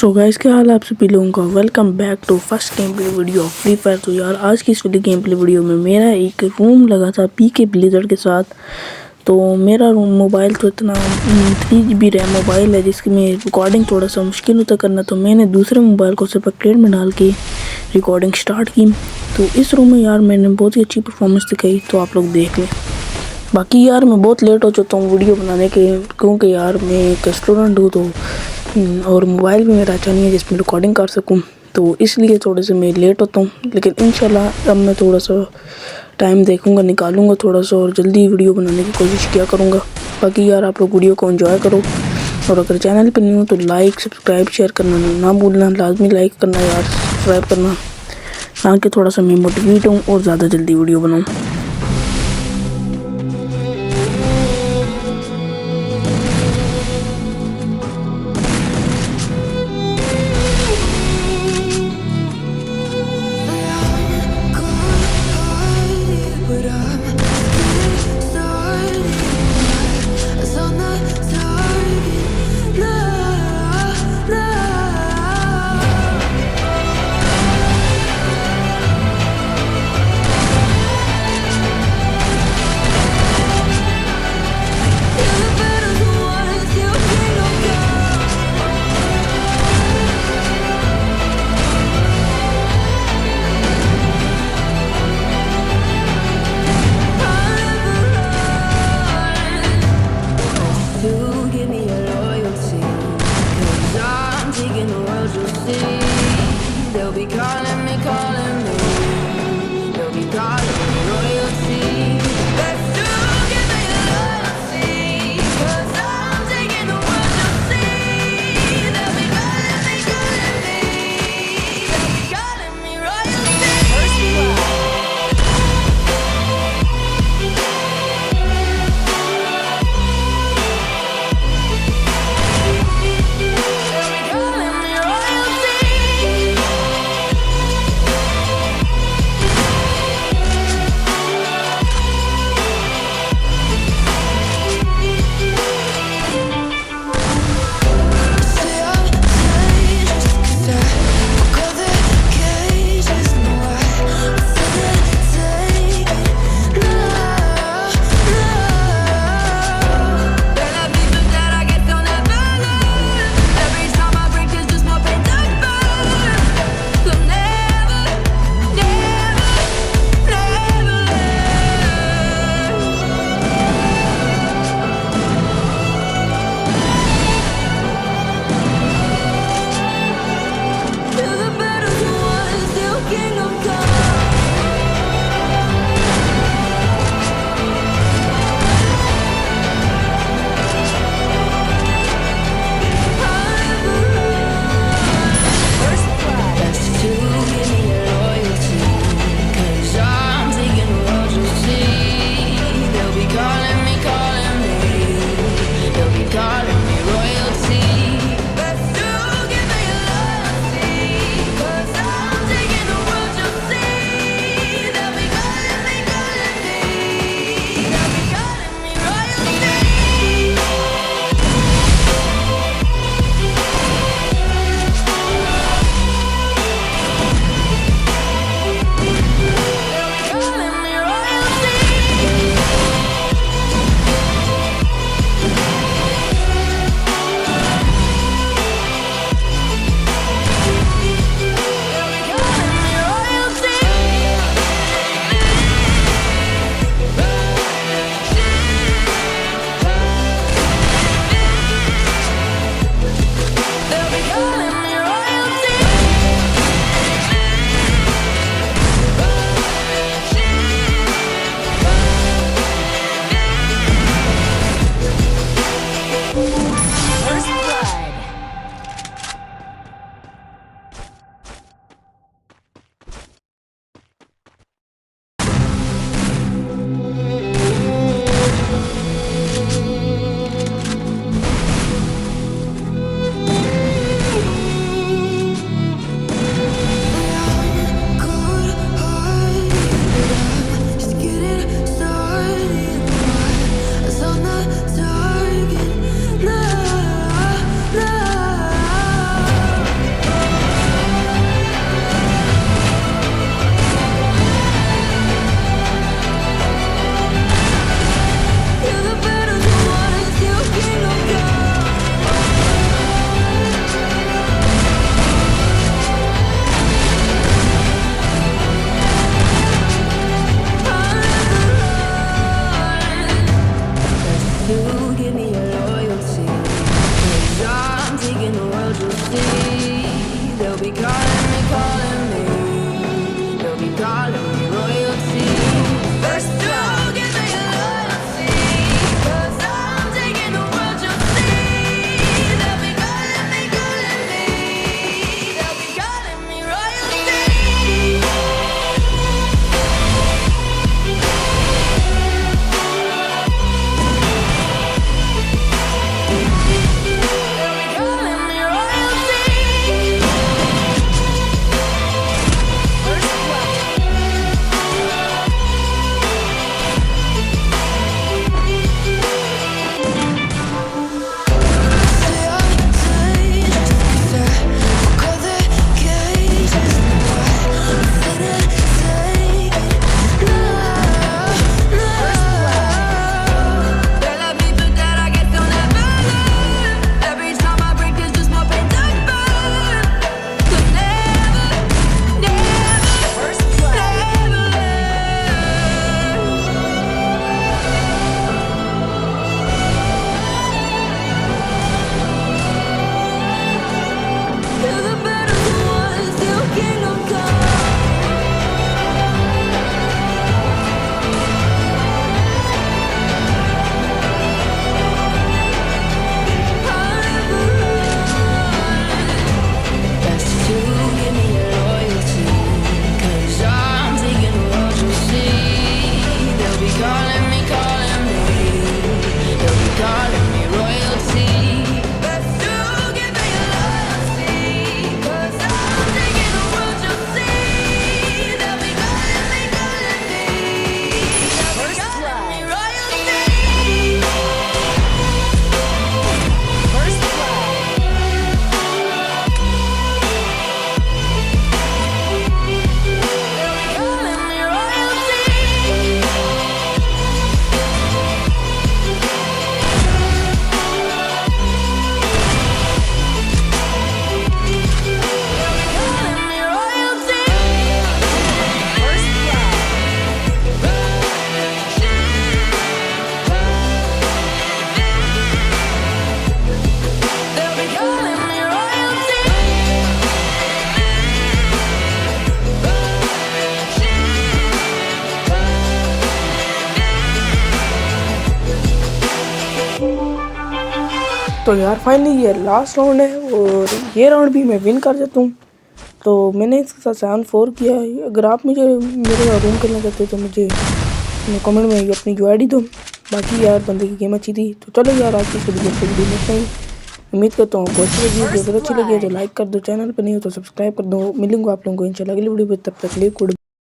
So guys, क्या हाल है आप सभी लोगों का। Welcome back to first gameplay video of Free Fire. तो यार आज की इस वाली गेम प्ले वीडियो में मेरा एक रूम लगा था पीके ब्लिज़र्ड के साथ। तो मेरा रूम मोबाइल तो इतना 3 GB रैम मोबाइल है जिसकी में रिकॉर्डिंग थोड़ा सा मुश्किल होता करना। तो मैंने दूसरे मोबाइल को सिर्फ क्रेड में डाल के रिकॉर्डिंग स्टार्ट की। तो इस रूम में यार मैंने बहुत ही अच्छी परफॉर्मेंस दिखाई, तो आप लोग देख लें। बाकी यार मैं बहुत लेट हो चुका हूँ वीडियो बनाने के, क्योंकि यार मैं एक स्टूडेंट हूँ तो और मोबाइल भी मेरा अच्छा नहीं है जिसमें रिकॉर्डिंग कर सकूँ, तो इसलिए थोड़े से मैं लेट होता हूँ। लेकिन इंशाल्लाह अब मैं थोड़ा सा टाइम देखूँगा, निकालूँगा थोड़ा सा और जल्दी वीडियो बनाने की कोशिश किया करूँगा। बाकी यार आप लोग वीडियो को एंजॉय करो, और अगर चैनल पर नहीं हो तो लाइक सब्सक्राइब शेयर करना ना भूलना। लाजमी लाइक करना यार, सब्सक्राइब करना, ताकि थोड़ा सा मैं मोटिवेट हूँ और ज़्यादा जल्दी वीडियो बनाऊँ। Give me your loyalty, 'cause I'm taking the world, you'll see. They'll be calling me, they'll be calling me royalty. Let's do, give me your loyalty, 'cause I'm taking the world, you'll see. They'll be calling me, they'll be calling me royalty. First blood. see. They'll be calling me, calling me. They'll be calling me royalty. First to give me loyalty, 'cause I'm taking the world, you'll see. They'll be calling me, calling me. They'll be calling me royalty. तो यार finally ये last round है और ये round भी मैं win कर जाता हूँ। तो मैंने इसके साथ 7-4 किया है। अगर आप मुझे मेरे रूम करना चाहते हो तो मुझे कमेंट में अपनी जो आईडी दो। बाकी यार बंदे की गेम अच्छी थी। तो चलो यार आज की वीडियो देखते हैं। उम्मीद करता हूँ आपको अच्छी लगी। अगर अच्छी लगी तो लाइक कर दो, चैनल पर नहीं हो तो सब्सक्राइब कर दो। मिलूंगा आप लोगों को इंशाल्लाह अगली वीडियो में, तब तक लिए गुड।